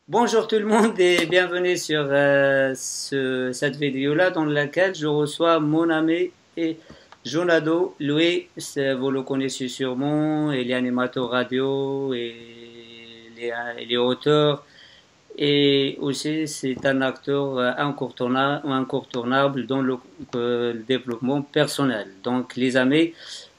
Bonjour tout le monde et bienvenue sur cette vidéo-là dans laquelle je reçois mon ami et Jonado. Lui, vous le connaissez sûrement, il est animateur radio et il est auteur et aussi c'est un acteur incontournable dans le développement personnel. Donc les amis,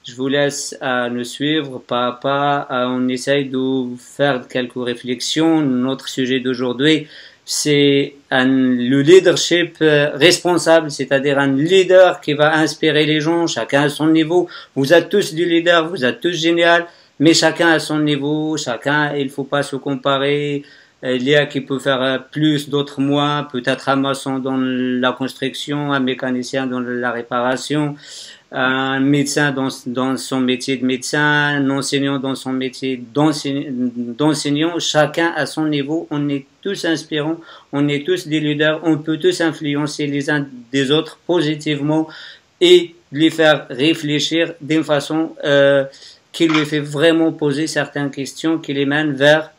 je vous laisse à nous suivre pas à pas. On essaye de faire quelques réflexions. Notre sujet d'aujourd'hui, c'est le leadership responsable, c'est-à-dire un leader qui va inspirer les gens, chacun à son niveau. Vous êtes tous du leader, vous êtes tous génial, mais chacun à son niveau, chacun, il faut pas se comparer. Il y a qui peut faire plus, d'autres moins, peut-être un maçon dans la construction, un mécanicien dans la réparation, un médecin dans son métier de médecin, un enseignant dans son métier d'enseignant, chacun à son niveau. On est tous inspirants, on est tous des leaders, on peut tous influencer les uns des autres positivement et les faire réfléchir d'une façon qui lui fait vraiment poser certaines questions qui les mènent vers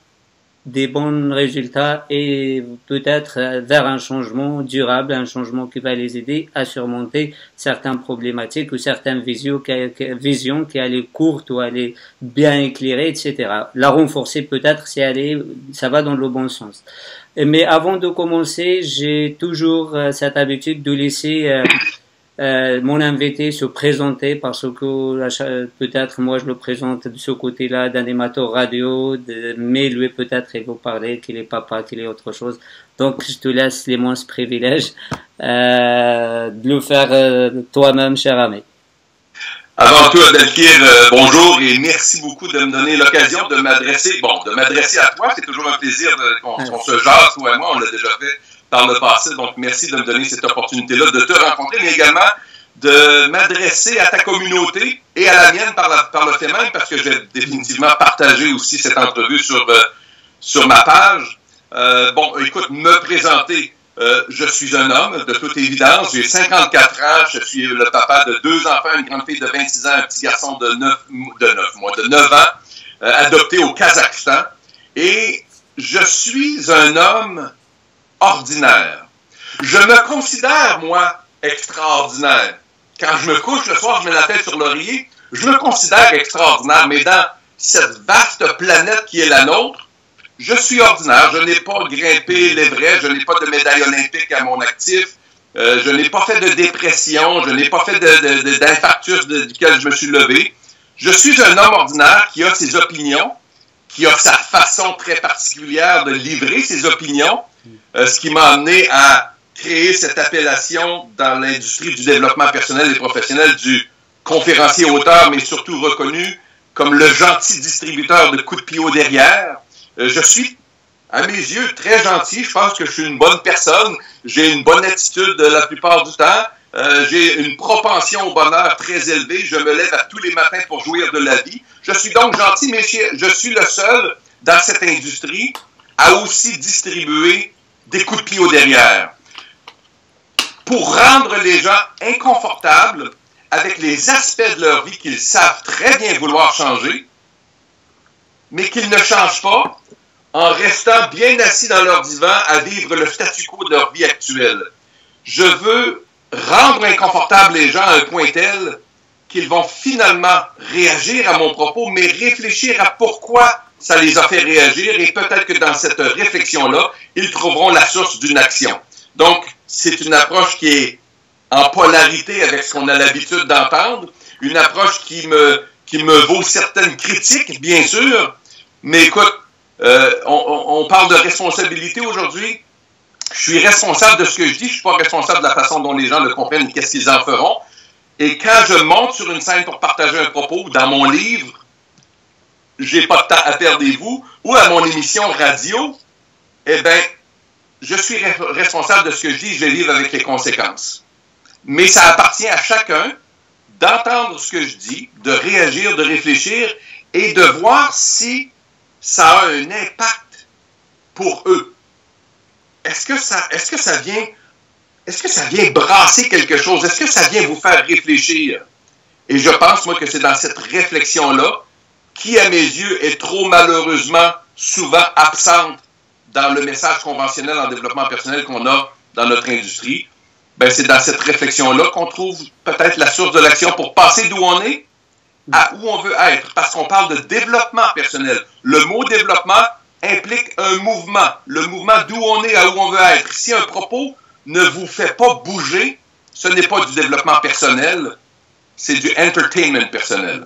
des bons résultats et peut-être vers un changement durable, un changement qui va les aider à surmonter certaines problématiques ou certaines visions qui allaient courtes ou allaient bien éclairées, etc. La renforcer peut-être si ça va dans le bon sens. Mais avant de commencer, j'ai toujours cette habitude de laisser mon invité se présenter parce que peut-être moi je le présente de ce côté-là d'animateur radio, mais lui peut-être il va parler qu'il est papa, qu'il est autre chose. Donc je te laisse l'immense privilège de le faire toi-même, cher ami. Avant tout, Abdelkir, bonjour et merci beaucoup de me donner l'occasion de m'adresser, à toi. C'est toujours un plaisir qu'on se jase, toi et moi, on l'a déjà fait par le passé. Donc, merci de me donner cette opportunité-là de te rencontrer, mais également de m'adresser à ta communauté et à la mienne par le fait même, parce que j'ai définitivement partagé aussi cette entrevue sur ma page. Écoute, me présenter. Je suis un homme, de toute évidence. J'ai 54 ans. Je suis le papa de 2 enfants, une grande fille de 26 ans, un petit garçon de 9 ans, adopté au Kazakhstan. Et je suis un homme ordinaire. Je me considère, moi, extraordinaire. Quand je me couche le soir, je mets la tête sur l'oreiller, je me considère extraordinaire. Mais dans cette vaste planète qui est la nôtre, je suis ordinaire, je n'ai pas grimpé l'Everest, je n'ai pas de médaille olympique à mon actif, je n'ai pas fait de dépression, je n'ai pas fait d'infarctus duquel je me suis levé. Je suis un homme ordinaire qui a ses opinions, qui a sa façon très particulière de livrer ses opinions, ce qui m'a amené à créer cette appellation dans l'industrie du développement personnel et professionnel du conférencier auteur, mais surtout reconnu comme le gentil distributeur de coups de pied au derrière. Je suis, à mes yeux, très gentil. Je pense que je suis une bonne personne. J'ai une bonne attitude la plupart du temps. J'ai une propension au bonheur très élevée. Je me lève à tous les matins pour jouir de la vie. Je suis donc gentil, mais je suis le seul dans cette industrie à aussi distribuer des coups de pied au derrière. Pour rendre les gens inconfortables avec les aspects de leur vie qu'ils savent très bien vouloir changer, mais qu'ils ne changent pas en restant bien assis dans leur divan à vivre le statu quo de leur vie actuelle. Je veux rendre inconfortables les gens à un point tel qu'ils vont finalement réagir à mon propos, mais réfléchir à pourquoi ça les a fait réagir et peut-être que dans cette réflexion-là, ils trouveront la source d'une action. Donc, c'est une approche qui est en polarité avec ce qu'on a l'habitude d'entendre, une approche qui me vaut certaines critiques, bien sûr, mais écoute, on parle de responsabilité aujourd'hui. Je suis responsable de ce que je dis, je ne suis pas responsable de la façon dont les gens le comprennent et qu'est-ce qu'ils en feront. Et quand je monte sur une scène pour partager un propos, dans mon livre, j'ai pas de temps à perdez-vous, ou à mon émission radio, eh bien, je suis responsable de ce que je dis, je les livre avec les conséquences. Mais ça appartient à chacun d'entendre ce que je dis, de réagir, de réfléchir et de voir si ça a un impact pour eux. Est-ce que ça vient brasser quelque chose? Est-ce que ça vient vous faire réfléchir? Et je pense, moi, que c'est dans cette réflexion-là, qui, à mes yeux, est trop malheureusement souvent absente dans le message conventionnel en développement personnel qu'on a dans notre industrie, ben c'est dans cette réflexion-là qu'on trouve peut-être la source de l'action pour passer d'où on est à où on veut être. Parce qu'on parle de développement personnel. Le mot développement implique un mouvement. Le mouvement d'où on est à où on veut être. Si un propos ne vous fait pas bouger, ce n'est pas du développement personnel, c'est du entertainment personnel.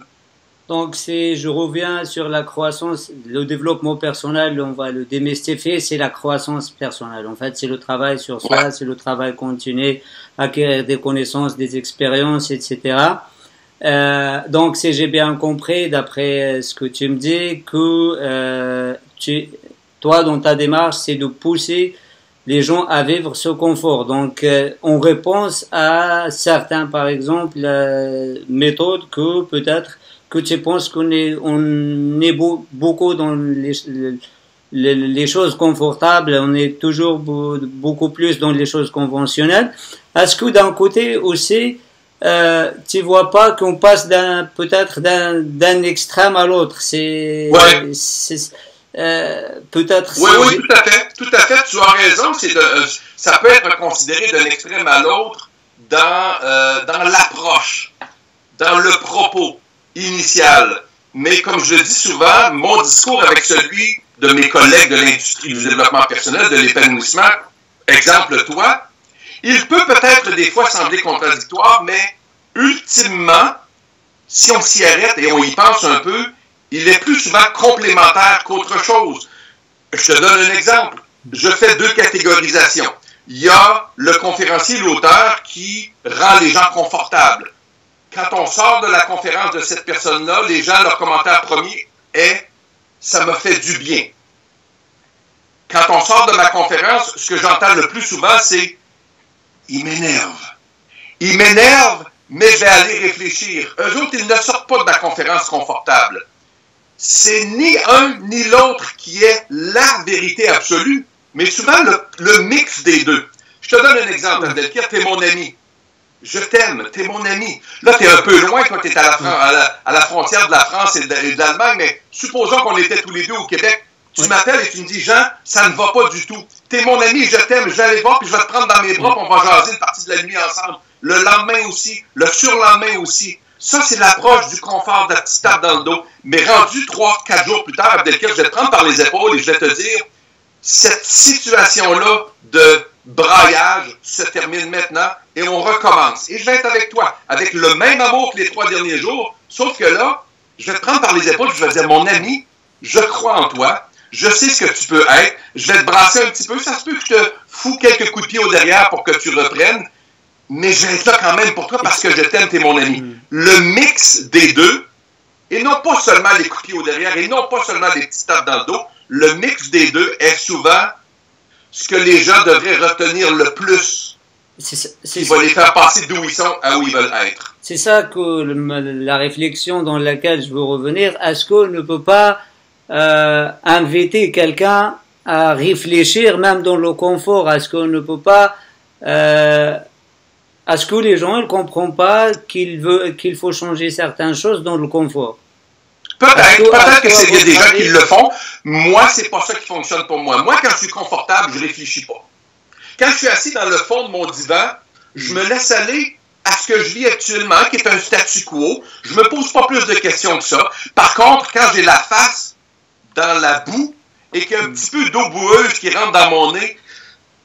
Donc, je reviens sur la croissance, le développement personnel, on va le démystifier, c'est la croissance personnelle. En fait, c'est le travail sur soi, c'est le travail continu, acquérir des connaissances, des expériences, etc. Donc, si j'ai bien compris, d'après ce que tu me dis, que toi, dans ta démarche, c'est de pousser les gens à vivre ce confort. Donc, en réponse à certains, par exemple, méthodes que peut-être que tu penses qu'on est beaucoup dans les choses confortables, on est toujours beaucoup plus dans les choses conventionnelles. Est-ce que d'un côté aussi, tu vois pas qu'on passe peut-être d'un extrême à l'autre? Peut-être. Oui, tout à fait. Tu as raison. Ça peut être considéré d'un extrême à l'autre dans l'approche, dans le propos initial. Mais comme je le dis souvent, mon discours avec celui de mes collègues de l'industrie du développement personnel, de l'épanouissement, exemple toi, il peut peut-être des fois sembler contradictoire, mais ultimement, si on s'y arrête et on y pense un peu, il est plus souvent complémentaire qu'autre chose. Je te donne un exemple. Je fais 2 catégorisations. Il y a le conférencier, l'auteur, qui rend les gens confortables. Quand on sort de la conférence de cette personne-là, les gens, leur commentaire premier est « ça m'a fait du bien ». Quand on sort de ma conférence, ce que j'entends le plus souvent, c'est « il m'énerve ». Il m'énerve, mais je vais aller réfléchir. Eux autres, ils ne sortent pas de la conférence confortable. C'est ni un ni l'autre qui est la vérité absolue, mais souvent le mix des deux. Je te donne un exemple, Abdelkir, t'es mon ami. Je t'aime, t'es mon ami. Là, t'es un peu loin quand t'es à la frontière de la France et de l'Allemagne, mais supposons qu'on était tous les deux au Québec. Tu m'appelles et tu me dis, Jean, ça ne va pas du tout. T'es mon ami, je t'aime, je vais aller voir, puis je vais te prendre dans mes bras, puis on va jaser une partie de la nuit ensemble. Le lendemain aussi, le surlendemain aussi. Ça, c'est l'approche du confort, de la petite tape dans le dos. Mais rendu 3-4 jours plus tard, Abdelkir, je vais te prendre par les épaules et je vais te dire, cette situation-là de braillage se termine maintenant et on recommence. Et je vais être avec toi, avec le même amour que les 3 derniers jours, sauf que là, je vais te prendre par les épaules, je vais te dire, mon ami, je crois en toi, je sais ce que tu peux être, je vais te brasser un petit peu, ça se peut que je te fous quelques coups de pied au derrière pour que tu reprennes, mais je vais être là quand même pour toi parce que je t'aime, t'es mon ami. Le mix des deux, et non pas seulement les coups de pied au derrière, et non pas seulement des petites tapes dans le dos, le mix des deux est souvent ce que les gens devraient retenir le plus. Qui va les faire passer d'où ils sont à où ils veulent être. C'est ça que la réflexion dans laquelle je veux revenir. Est-ce qu'on ne peut pas inviter quelqu'un à réfléchir même dans le confort? Est-ce qu'on ne peut pas... est-ce que les gens ne comprennent pas qu'il faut changer certaines choses dans le confort? Peut-être que c'est des gens qui le font. Moi, c'est pas ça qui fonctionne pour moi. Moi, quand je suis confortable, je réfléchis pas. Quand je suis assis dans le fond de mon divan, je me laisse aller à ce que je vis actuellement, qui est un statu quo. Je me pose pas plus de questions que ça. Par contre, quand j'ai la face dans la boue et qu'il y a un petit peu d'eau boueuse qui rentre dans mon nez,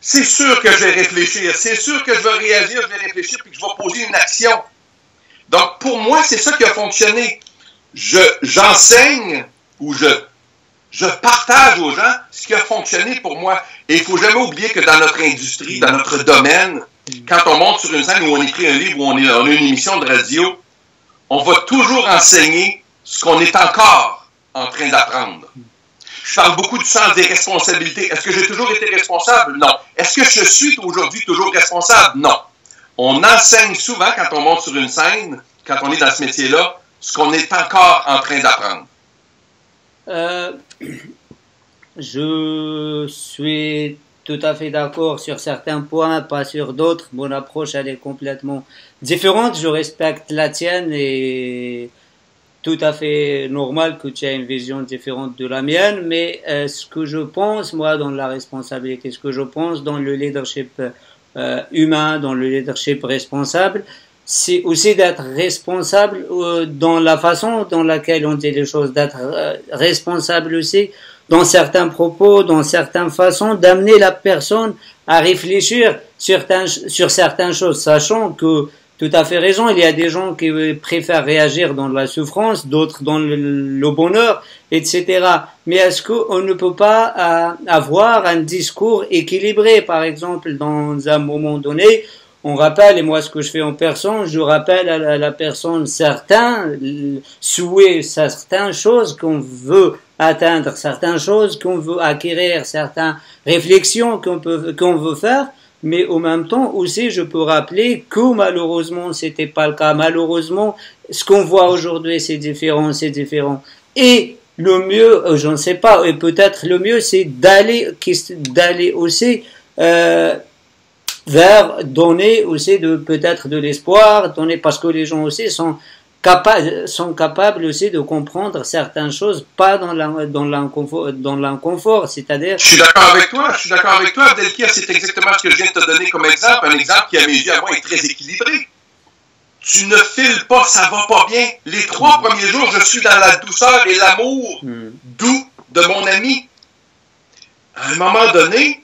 c'est sûr que je vais réfléchir. C'est sûr que je vais réagir, je vais réfléchir puis que je vais poser une action. Donc, pour moi, c'est ça qui a fonctionné. J'enseigne ou je partage aux gens ce qui a fonctionné pour moi. Et il ne faut jamais oublier que dans notre industrie, dans notre domaine, quand on monte sur une scène où on écrit un livre, où on a une émission de radio, on va toujours enseigner ce qu'on est encore en train d'apprendre. Je parle beaucoup du sens des responsabilités. Est-ce que j'ai toujours été responsable? Non. Est-ce que je suis aujourd'hui toujours responsable? Non. On enseigne souvent quand on monte sur une scène, quand on est dans ce métier-là, ce qu'on est encore en train d'apprendre. Je suis tout à fait d'accord sur certains points, pas sur d'autres. Mon approche, elle est complètement différente. Je respecte la tienne et tout à fait normal que tu aies une vision différente de la mienne, mais ce que je pense, moi, dans la responsabilité, ce que je pense dans le leadership humain, dans le leadership responsable, c'est aussi d'être responsable dans la façon dans laquelle on dit les choses, d'être responsable aussi dans certains propos, dans certaines façons, d'amener la personne à réfléchir sur certaines choses, sachant que tout à fait raison, il y a des gens qui préfèrent réagir dans la souffrance, d'autres dans le bonheur, etc. Mais est-ce qu'on ne peut pas avoir un discours équilibré, par exemple, dans un moment donné, on rappelle, et moi ce que je fais en personne, je rappelle à la personne certains souhaits, certaines choses qu'on veut atteindre, certaines choses qu'on veut acquérir, certaines réflexions qu'on veut faire, mais en même temps aussi je peux rappeler que malheureusement c'était pas le cas. Malheureusement, ce qu'on voit aujourd'hui c'est différent. Et le mieux, je ne sais pas, et peut-être le mieux c'est d'aller aussi vers donner aussi peut-être de l'espoir, donner, parce que les gens aussi sont capables aussi de comprendre certaines choses, pas dans l'inconfort, c'est-à-dire... Je suis d'accord avec toi, Abdelkir, c'est exactement ce que je viens de te donner comme exemple, un exemple qui, à mes yeux, à moi, est très équilibré. Tu ne files pas, ça va pas bien. Les 3 premiers jours, je suis dans la douceur et l'amour doux de mon ami. À un moment donné,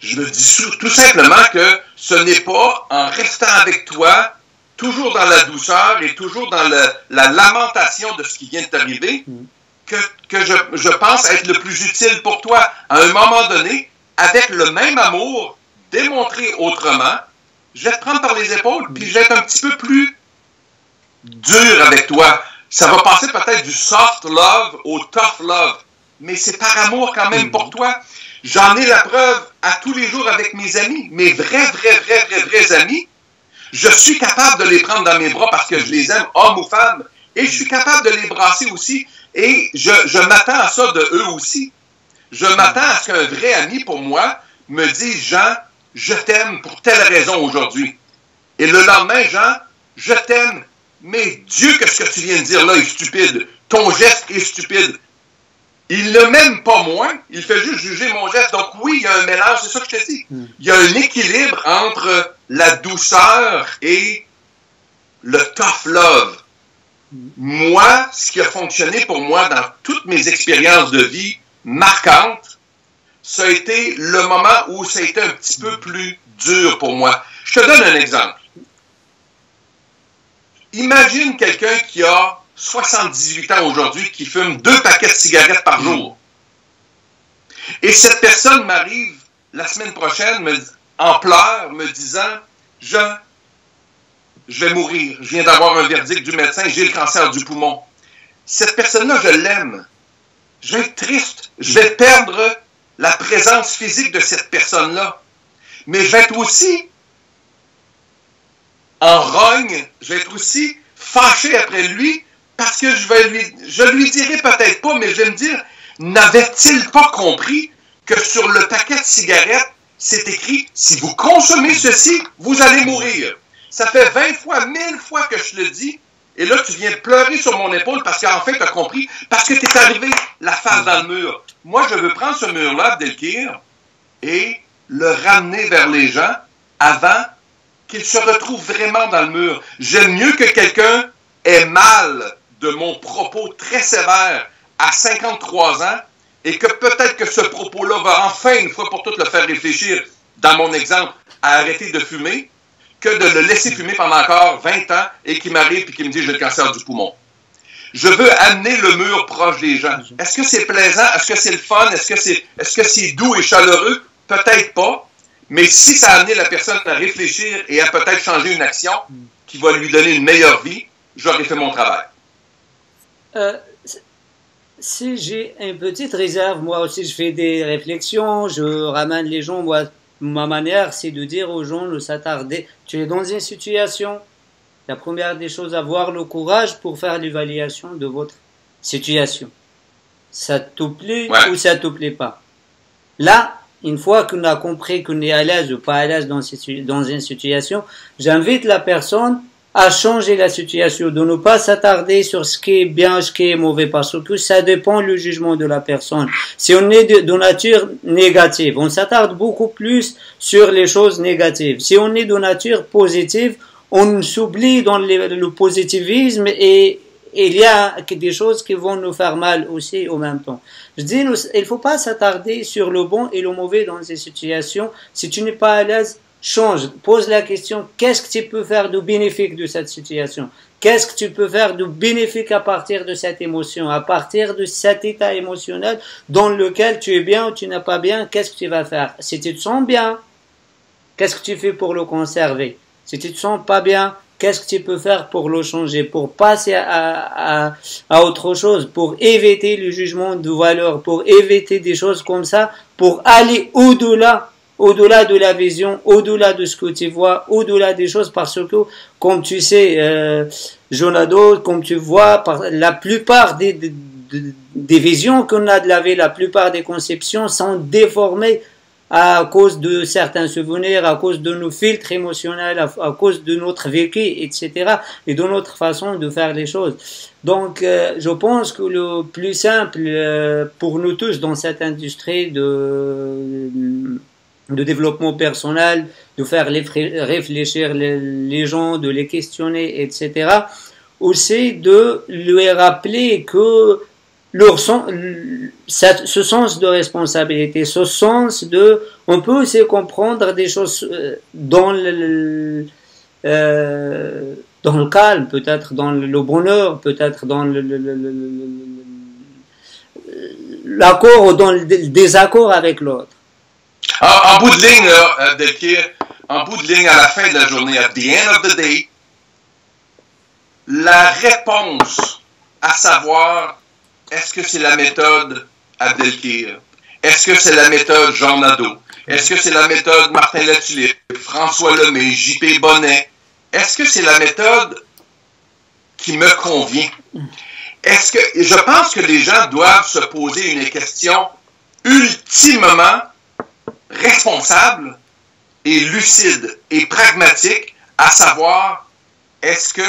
je me dis tout simplement que ce n'est pas en restant avec toi, toujours dans la douceur et toujours dans la lamentation de ce qui vient de t'arriver, que je pense être le plus utile pour toi. À un moment donné, avec le même amour, démontré autrement, je vais te prendre par les épaules, puis je vais être un petit peu plus dur avec toi. Ça va passer peut-être du soft love au tough love, mais c'est par amour quand même pour toi. J'en ai la preuve à tous les jours avec mes amis, mes vrais amis. Je suis capable de les prendre dans mes bras parce que je les aime, hommes ou femmes, et je suis capable de les brasser aussi. Et je m'attends à ça de eux aussi. Je m'attends à ce qu'un vrai ami pour moi me dise « Jean, je t'aime pour telle raison aujourd'hui. » Et le lendemain, « Jean, je t'aime, mais Dieu, que ce que tu viens de dire là est stupide. Ton geste est stupide. » Il ne m'aime pas moins, il fait juste juger mon geste. Donc oui, il y a un mélange, c'est ça que je te dis. Il y a un équilibre entre la douceur et le tough love. Moi, ce qui a fonctionné pour moi dans toutes mes expériences de vie marquantes, ça a été le moment où ça a été un petit peu plus dur pour moi. Je te donne un exemple. Imagine quelqu'un qui a 78 ans aujourd'hui, qui fume 2 paquets de cigarettes par jour. Et cette personne m'arrive la semaine prochaine en pleurs, me disant « Jean, je vais mourir. Je viens d'avoir un verdict du médecin, j'ai le cancer du poumon. » Cette personne-là, je l'aime. Je vais être triste. Je vais perdre la présence physique de cette personne-là. Mais je vais être aussi en rogne, je vais être aussi fâché après lui, parce que je lui dirai peut-être pas, mais je vais me dire, n'avait-il pas compris que sur le paquet de cigarettes, c'est écrit, si vous consommez ceci, vous allez mourir. Ça fait 20 fois, 1000 fois que je le dis, et là, tu viens pleurer sur mon épaule parce qu'enfin, tu as compris, parce que tu es arrivé la face dans le mur. Moi, je veux prendre ce mur-là, Abdelkir, et le ramener vers les gens avant qu'ils se retrouvent vraiment dans le mur. J'aime mieux que quelqu'un ait mal de mon propos très sévère à 53 ans et que peut-être que ce propos-là va enfin, une fois pour toutes, le faire réfléchir, dans mon exemple, à arrêter de fumer, que de le laisser fumer pendant encore 20 ans et qu'il m'arrive et qu'il me dit « j'ai le cancer du poumon ». Je veux amener le mur proche des gens. Est-ce que c'est plaisant? Est-ce que c'est le fun? Est-ce que c'est doux et chaleureux? Peut-être pas. Mais si ça a amené la personne à réfléchir et à peut-être changer une action qui va lui donner une meilleure vie, j'aurais fait mon travail. Si j'ai une petite réserve, moi aussi je fais des réflexions, je ramène les gens, moi, ma manière c'est de dire aux gens de s'attarder. Tu es dans une situation, la première des choses, avoir le courage pour faire l'évaluation de votre situation. Ça te plaît ou ça te plaît pas. Là, une fois qu'on a compris qu'on est à l'aise ou pas à l'aise dans une situation, j'invite la personne à changer la situation, de ne pas s'attarder sur ce qui est bien, ce qui est mauvais, parce que ça dépend du jugement de la personne. Si on est de nature négative, on s'attarde beaucoup plus sur les choses négatives. Si on est de nature positive, on s'oublie dans le positivisme et il y a des choses qui vont nous faire mal aussi au même temps. Je dis, il faut pas s'attarder sur le bon et le mauvais dans ces situations. Si tu n'es pas à l'aise, change, pose la question, qu'est-ce que tu peux faire de bénéfique de cette situation? Qu'est-ce que tu peux faire de bénéfique à partir de cette émotion, à partir de cet état émotionnel dans lequel tu es bien ou tu n'es pas bien, qu'est-ce que tu vas faire? Si tu te sens bien, qu'est-ce que tu fais pour le conserver? Si tu te sens pas bien, qu'est-ce que tu peux faire pour le changer, pour passer à autre chose, pour éviter le jugement de valeur, pour éviter des choses comme ça, pour aller au-delà de la vision, au-delà de ce que tu vois, au-delà des choses, parce que, comme tu sais, Jonado, comme tu vois, la plupart des visions qu'on a de la vie, la plupart des conceptions sont déformées à cause de certains souvenirs, à cause de nos filtres émotionnels, à cause de notre vécu, etc., et de notre façon de faire les choses. Donc, je pense que le plus simple pour nous tous dans cette industrie de développement personnel, de faire réfléchir les gens, de les questionner, etc., aussi de lui rappeler que ce sens de responsabilité, ce sens on peut aussi comprendre des choses dans le calme, peut-être dans le bonheur, peut-être dans l'accord ou dans le désaccord avec l'autre. En bout de ligne, Abdelkir, en bout de ligne, à la fin de la journée, at the end of the day, la réponse à savoir est-ce que c'est la méthode Abdelkir, est-ce que c'est la méthode Jean Nadeau, est-ce que c'est la méthode Martin Latulippe, François Lemay, J.P. Bonnet, est-ce que c'est la méthode qui me convient? Je pense que les gens doivent se poser une question ultimement responsable et lucide et pragmatique, à savoir, est-ce que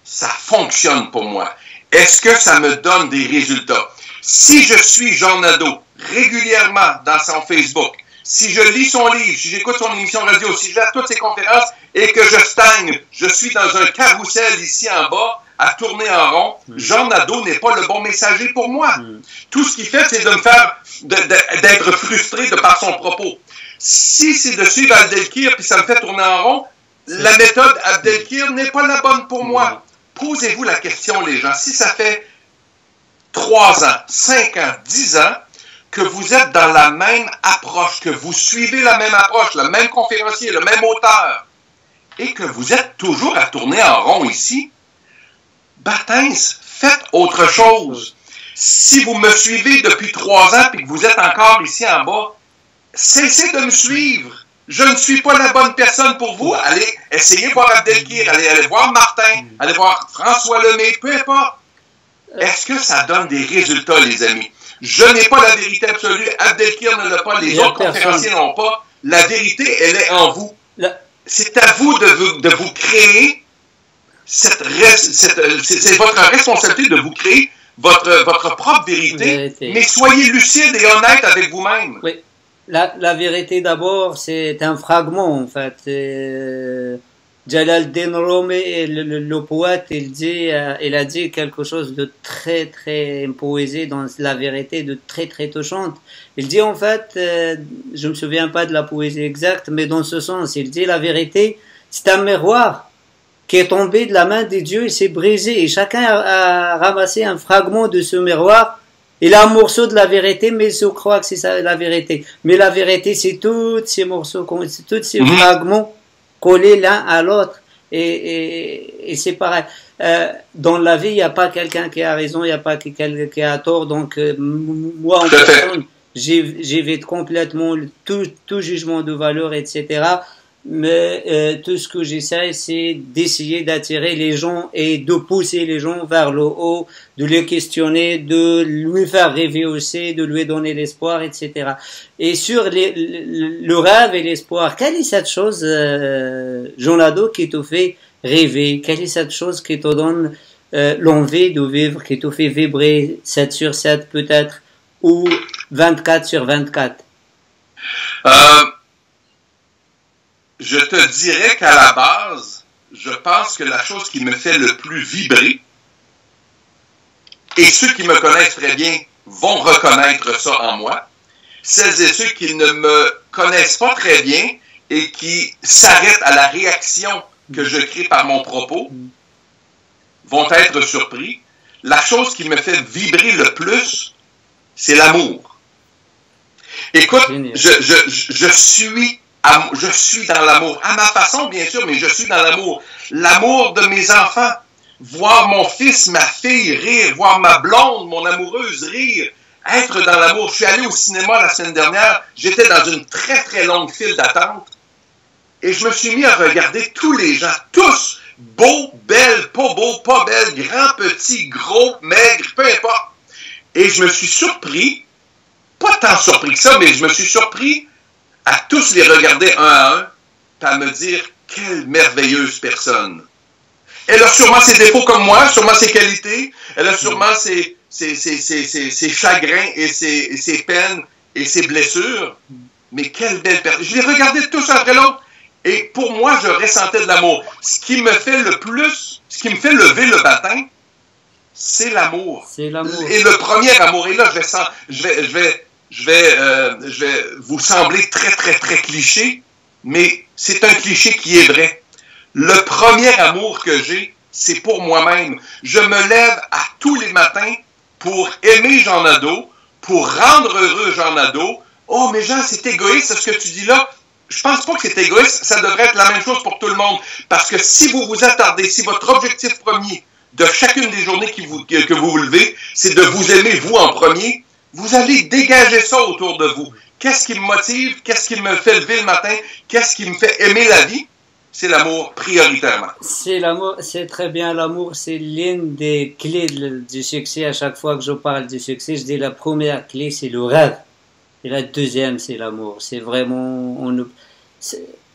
ça fonctionne pour moi? Est-ce que ça me donne des résultats? Si je suis Jean Nadeau régulièrement dans son Facebook, si je lis son livre, si j'écoute son émission radio, si je vais à toutes ses conférences et que je stagne, je suis dans un carrousel ici en bas, à tourner en rond, Jean Nadeau n'est pas le bon messager pour moi. Tout ce qu'il fait, c'est de me faire, d'être frustré de par son propos. Si c'est de suivre Abdelkir puis ça me fait tourner en rond, la méthode Abdelkir n'est pas la bonne pour moi. Posez-vous la question, les gens. Si ça fait 3 ans, 5 ans, 10 ans que vous êtes dans la même approche, que vous suivez la même approche, le même conférencier, le même auteur, et que vous êtes toujours à tourner en rond ici, Baptins, faites autre chose. Si vous me suivez depuis 3 ans et que vous êtes encore ici en bas, cessez de me suivre. Je ne suis pas la bonne personne pour vous. Allez, essayez de voir Abdelkir, allez voir Martin, allez voir François Lemay, peu importe. Est-ce que ça donne des résultats, les amis? Je n'ai pas la vérité absolue. Abdelkir ne l'a pas, les autres conférenciers n'ont pas. La vérité, elle est en vous. C'est à vous de vous créer c'est votre responsabilité de vous créer votre propre vérité, mais soyez lucide et honnête avec vous-même. Oui. La vérité d'abord, c'est un fragment en fait. Jalaluddin Rumi, le poète, il a dit quelque chose de très très poésé dans la vérité, de très très touchante. Il dit en fait, je me souviens pas de la poésie exacte, mais dans ce sens, il dit la vérité, c'est un miroir qui est tombé de la main des dieux et s'est brisé. Et chacun a ramassé un fragment de ce miroir. Il a un morceau de la vérité, mais il se croit que c'est ça la vérité. Mais la vérité, c'est tous ces morceaux, tous ces fragments collés l'un à l'autre. Et c'est pareil. Dans la vie, il n'y a pas quelqu'un qui a raison, il n'y a pas quelqu'un qui a tort. Donc, moi, en personne, j'évite complètement tout jugement de valeur, etc. Mais tout ce que j'essaie, c'est d'essayer d'attirer les gens et de pousser les gens vers le haut, de les questionner, de lui faire rêver aussi, de lui donner l'espoir, etc. Et sur le rêve et l'espoir, quelle est cette chose, Jonado, qui te fait rêver? Quelle est cette chose qui te donne l'envie de vivre, qui te fait vibrer 7 sur 7 peut-être, ou 24 sur 24? Je te dirais qu'à la base, je pense que la chose qui me fait le plus vibrer, et ceux qui me connaissent très bien vont reconnaître ça en moi, celles et ceux qui ne me connaissent pas très bien et qui s'arrêtent à la réaction que je crée par mon propos, vont être surpris. La chose qui me fait vibrer le plus, c'est l'amour. Écoute, je suis dans l'amour. À ma façon, bien sûr, mais je suis dans l'amour. L'amour de mes enfants. Voir mon fils, ma fille rire, voir ma blonde, mon amoureuse rire, être dans l'amour. Je suis allé au cinéma la semaine dernière, j'étais dans une très très longue file d'attente et je me suis mis à regarder tous les gens, tous, beaux, belles, pas belles, grands, petits, gros, maigres, peu importe. Et je me suis surpris, pas tant surpris que ça, mais je me suis surpris à tous les regarder un à un, et à me dire, quelle merveilleuse personne. Elle a sûrement ses défauts comme moi, sûrement ses qualités, elle a sûrement ses chagrins et ses peines et ses blessures, mais quelle belle personne. Je les regardais tous après l'autre, et pour moi, je ressentais de l'amour. Ce qui me fait le plus, ce qui me fait lever le bâton, c'est l'amour. C'est l'amour. Et le premier amour, et là, je vais vous sembler très, très, très cliché, mais c'est un cliché qui est vrai. Le premier amour que j'ai, c'est pour moi-même. Je me lève à tous les matins pour aimer Jean Nadeau, pour rendre heureux Jean Nadeau. Oh, mais Jean, c'est égoïste ce que tu dis là. Je pense pas que c'est égoïste. Ça devrait être la même chose pour tout le monde. Parce que si vous vous attardez, si votre objectif premier de chacune des journées que vous levez, c'est de vous aimer vous en premier, vous allez dégager ça autour de vous. Qu'est-ce qui me motive? Qu'est-ce qui me fait lever le matin? Qu'est-ce qui me fait aimer la vie? C'est l'amour prioritairement. C'est l'amour, c'est très bien l'amour, c'est l'une des clés du succès. À chaque fois que je parle du succès, je dis la première clé, c'est le rêve. Et la deuxième, c'est l'amour. C'est vraiment,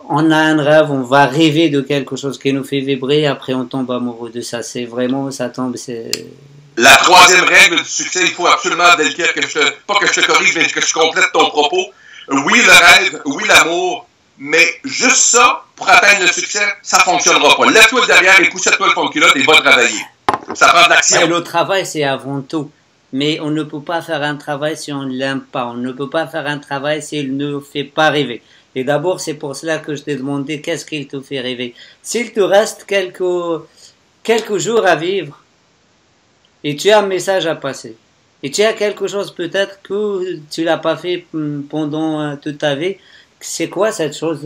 on a un rêve, on va rêver de quelque chose qui nous fait vibrer, après on tombe amoureux de ça. C'est vraiment, ça tombe, c'est... La troisième règle du succès, il faut absolument, Delkir, pas que je te corrige, mais que je complète ton propos. Oui, le rêve, oui, l'amour, mais juste ça, pour atteindre le succès, ça ne fonctionnera pas. Lève-toi derrière et pousse-toi le fond de culotte et va travailler. Ça prend de l'action. Le travail, c'est avant tout. Mais on ne peut pas faire un travail si on ne l'aime pas. On ne peut pas faire un travail s'il ne nous fait pas rêver. Et d'abord, c'est pour cela que je t'ai demandé qu'est-ce qu'il te fait rêver. S'il te reste quelques jours à vivre, et tu as un message à passer, et tu as quelque chose peut-être que tu l'as pas fait pendant toute ta vie, c'est quoi cette chose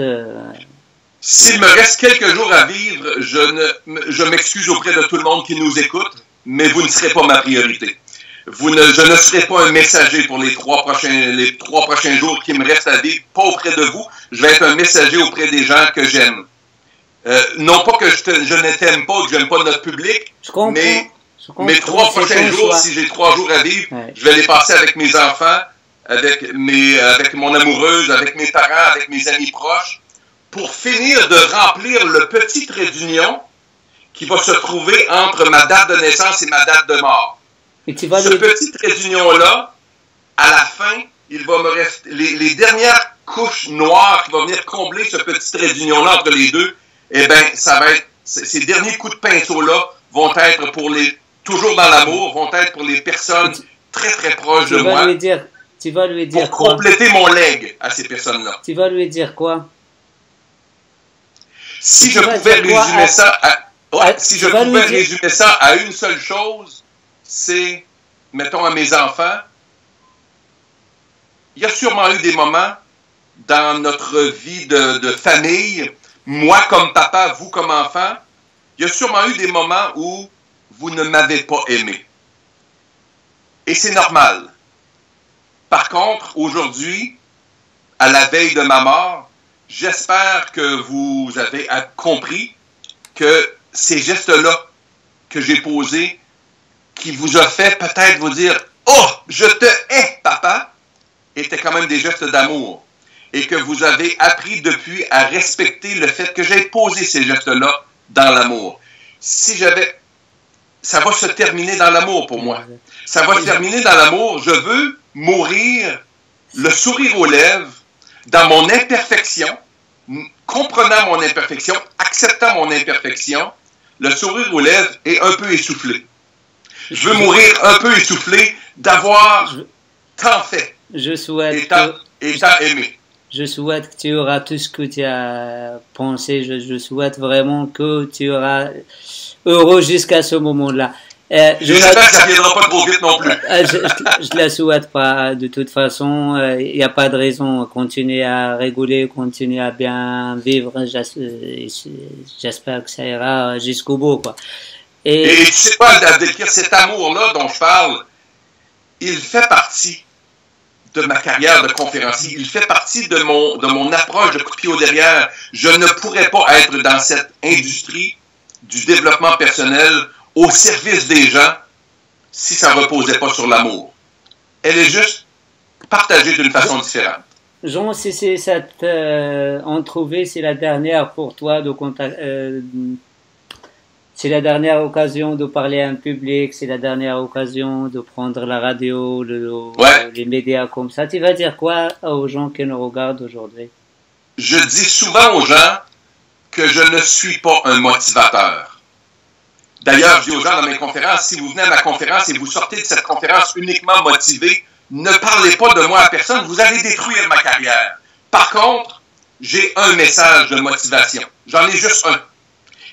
S'il me reste quelques jours à vivre, je m'excuse auprès de tout le monde qui nous écoute, mais vous ne serez pas ma priorité. Je ne serai pas un messager pour les trois prochains jours qui me restent à vivre, pas auprès de vous. Je vais être un messager auprès des gens que j'aime. Non pas que je ne t'aime pas, que je n'aime pas notre public, mais mes 3 prochains jours, si j'ai 3 jours à vivre, ouais, je vais les passer avec mes enfants, avec mon amoureuse, avec mes parents, avec mes amis proches, pour finir de remplir le petit trait d'union qui va se trouver entre ma date de naissance et ma date de mort. Ce petit trait d'union-là, à la fin, il va me rester les dernières couches noires qui vont venir combler ce petit trait d'union-là entre les deux. Eh bien, ça va être ces derniers coups de pinceau-là vont être toujours dans l'amour, vont être pour les personnes très très proches de moi. Tu vas lui dire pour compléter mon legs à ces personnes-là. Tu vas lui dire quoi? Si je pouvais résumer ça à une seule chose, c'est, mettons à mes enfants, il y a sûrement eu des moments dans notre vie de famille, moi comme papa, vous comme enfant, il y a sûrement eu des moments où vous ne m'avez pas aimé. Et c'est normal. Par contre, aujourd'hui, à la veille de ma mort, j'espère que vous avez compris que ces gestes-là que j'ai posés, qui vous a fait peut-être vous dire « Oh, je te hais, papa », étaient quand même des gestes d'amour. Et que vous avez appris depuis à respecter le fait que j'ai posé ces gestes-là dans l'amour. Si j'avais... Ça va se terminer dans l'amour pour moi. Ça va se terminer dans l'amour. Je veux mourir le sourire aux lèvres, dans mon imperfection, comprenant mon imperfection, acceptant mon imperfection, le sourire aux lèvres est un peu essoufflé. Je veux mourir un peu essoufflé d'avoir tant fait. Je souhaite et tant aimé. Je souhaite que tu auras tout ce que tu as pensé. Je souhaite vraiment que tu auras heureux jusqu'à ce moment-là. J'espère que ça ne viendra pas trop vite non plus. Je la souhaite pas. De toute façon, il n'y a pas de raison. Continuer à rigoler, continuer à bien vivre. J'espère que ça ira jusqu'au bout, quoi. Et tu sais quoi, Abdelkir, cet amour-là dont je parle, il fait partie de ma carrière de conférencier. Il fait partie de mon approche de coup de pied au derrière. Je ne pourrais pas être dans cette industrie du développement personnel au service des gens si ça ne reposait pas sur l'amour. Elle est juste partagée d'une façon différente. Jean, si c'est cette entrevue, c'est la dernière pour toi de c'est la dernière occasion de parler à un public, c'est la dernière occasion de prendre la radio, les médias comme ça. Tu vas dire quoi aux gens qui nous regardent aujourd'hui? Je dis souvent aux gens que je ne suis pas un motivateur. D'ailleurs, je dis aux gens dans mes conférences, si vous venez à ma conférence et vous sortez de cette conférence uniquement motivé, ne parlez pas de moi à personne, vous allez détruire ma carrière. Par contre, j'ai un message de motivation. J'en ai juste un.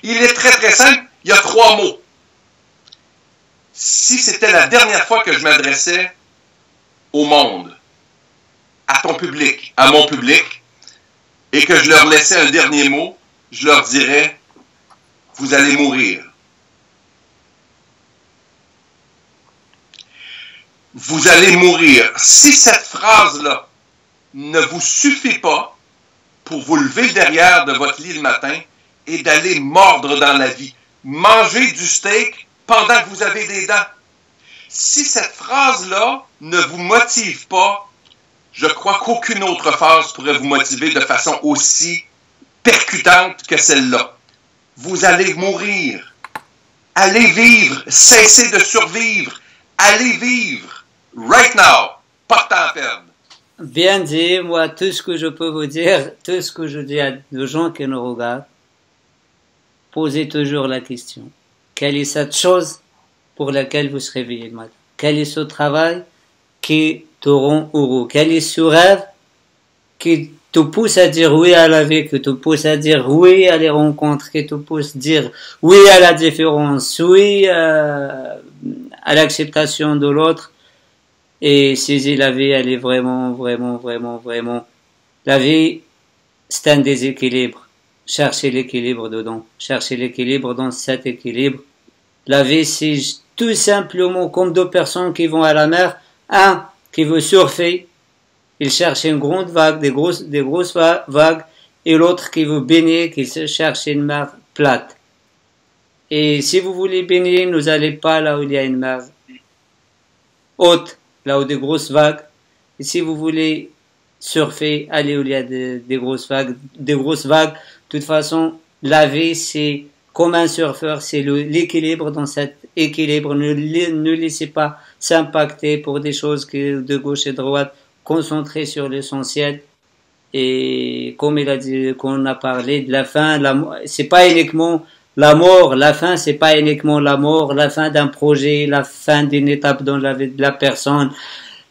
Il est très très simple, il y a 3 mots. Si c'était la dernière fois que je m'adressais au monde, à ton public, à mon public, et que je leur laissais un dernier mot, je leur dirais, vous allez mourir. Vous allez mourir. Si cette phrase-là ne vous suffit pas pour vous lever derrière de votre lit le matin et d'aller mordre dans la vie, manger du steak pendant que vous avez des dents. Si cette phrase-là ne vous motive pas, je crois qu'aucune autre phrase pourrait vous motiver de façon aussi percutante que celle-là. Vous allez mourir. Allez vivre. Cessez de survivre. Allez vivre. Right now. Pas de temps à perdre. Bien dit. Moi, tout ce que je peux vous dire, tout ce que je dis aux gens qui nous regardent, posez toujours la question. Quelle est cette chose pour laquelle vous serez réveillé le matin? Quel est ce travail qui te rend heureux? Quel est ce rêve qui te pousse à dire oui à la vie, qui te pousse à dire oui à les rencontres, qui te pousse à dire oui à la différence, oui à l'acceptation de l'autre, et saisir la vie, elle est vraiment, vraiment, vraiment, vraiment. La vie, c'est un déséquilibre. Cherchez l'équilibre dedans. Cherchez l'équilibre dans cet équilibre. La vie, c'est tout simplement comme 2 personnes qui vont à la mer. Un qui veut surfer, il cherche une grande vague, des grosses vagues, et l'autre qui veut baigner, qui cherche une mer plate. Et si vous voulez baigner, vous n'allez pas là où il y a une mer haute, là où des grosses vagues. Et si vous voulez surfer, allez où il y a des grosses vagues. De toute façon, la vie, c'est comme un surfeur, c'est l'équilibre. Dans cet équilibre, ne laissez pas s'impacter pour des choses de gauche et de droite. Concentrez sur l'essentiel. Et comme il a dit, qu'on a parlé de la fin, c'est pas uniquement la mort. La fin, c'est pas uniquement la mort, la fin d'un projet, la fin d'une étape dans la vie de la personne,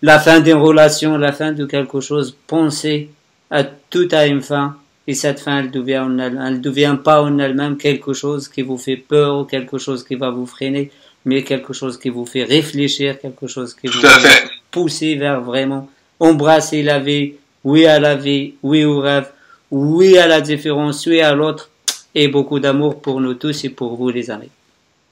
la fin d'une relation, la fin de quelque chose. Pensez à tout à une fin. Et cette fin, elle devient pas en elle-même quelque chose qui vous fait peur ou quelque chose qui va vous freiner, mais quelque chose qui vous fait réfléchir, quelque chose qui vous fait pousser vers vraiment embrasser la vie, oui à la vie, oui au rêve, oui à la différence, oui à l'autre, et beaucoup d'amour pour nous tous et pour vous les amis.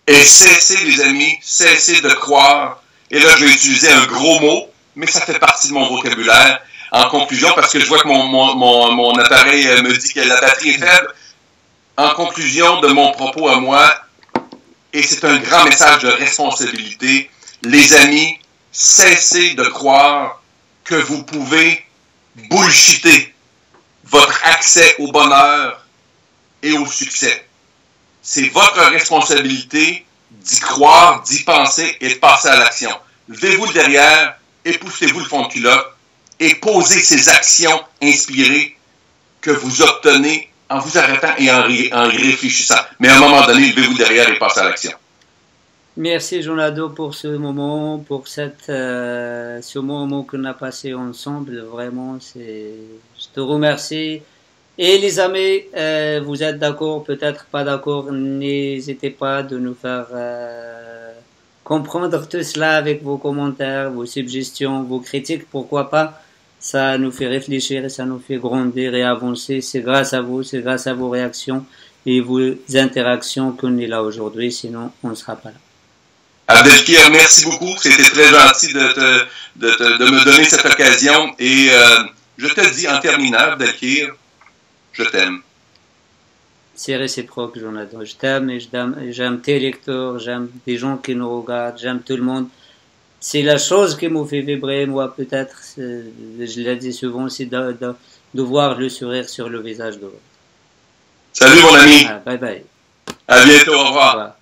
Et cessez les amis, cessez de croire, et là je vais utiliser un gros mot, mais ça fait partie de mon vocabulaire. En conclusion, parce que je vois que mon appareil me dit que la batterie est faible, en conclusion de mon propos à moi, et c'est un grand message de responsabilité, les amis, cessez de croire que vous pouvez bullshiter votre accès au bonheur et au succès. c'est votre responsabilité d'y croire, d'y penser et de passer à l'action. Levez-vous le derrière, époussez-vous le fond de culotte et posez ces actions inspirées que vous obtenez en vous arrêtant et en y réfléchissant. Mais à un moment donné, levez-vous le derrière et passez à l'action. Merci Jonado pour ce moment, pour ce moment qu'on a passé ensemble. Vraiment, je te remercie. Et les amis, vous êtes d'accord, peut-être pas d'accord, n'hésitez pas de nous faire comprendre tout cela avec vos commentaires, vos suggestions, vos critiques, pourquoi pas. Ça nous fait réfléchir, ça nous fait grandir et avancer. C'est grâce à vous, c'est grâce à vos réactions et vos interactions qu'on est là aujourd'hui, sinon on ne sera pas là. Abdelkir, merci beaucoup. C'était très gentil de me donner cette occasion. Et je te dis en terminant, Abdelkir, je t'aime. C'est réciproque, Jonathan. Je t'aime et j'aime tes lecteurs, j'aime des gens qui nous regardent, j'aime tout le monde. C'est la chose qui me fait vibrer, moi, peut-être, je l'ai dit souvent, c'est de voir le sourire sur le visage de l'autre. Salut, mon ami. Bye bye. À bientôt, au revoir.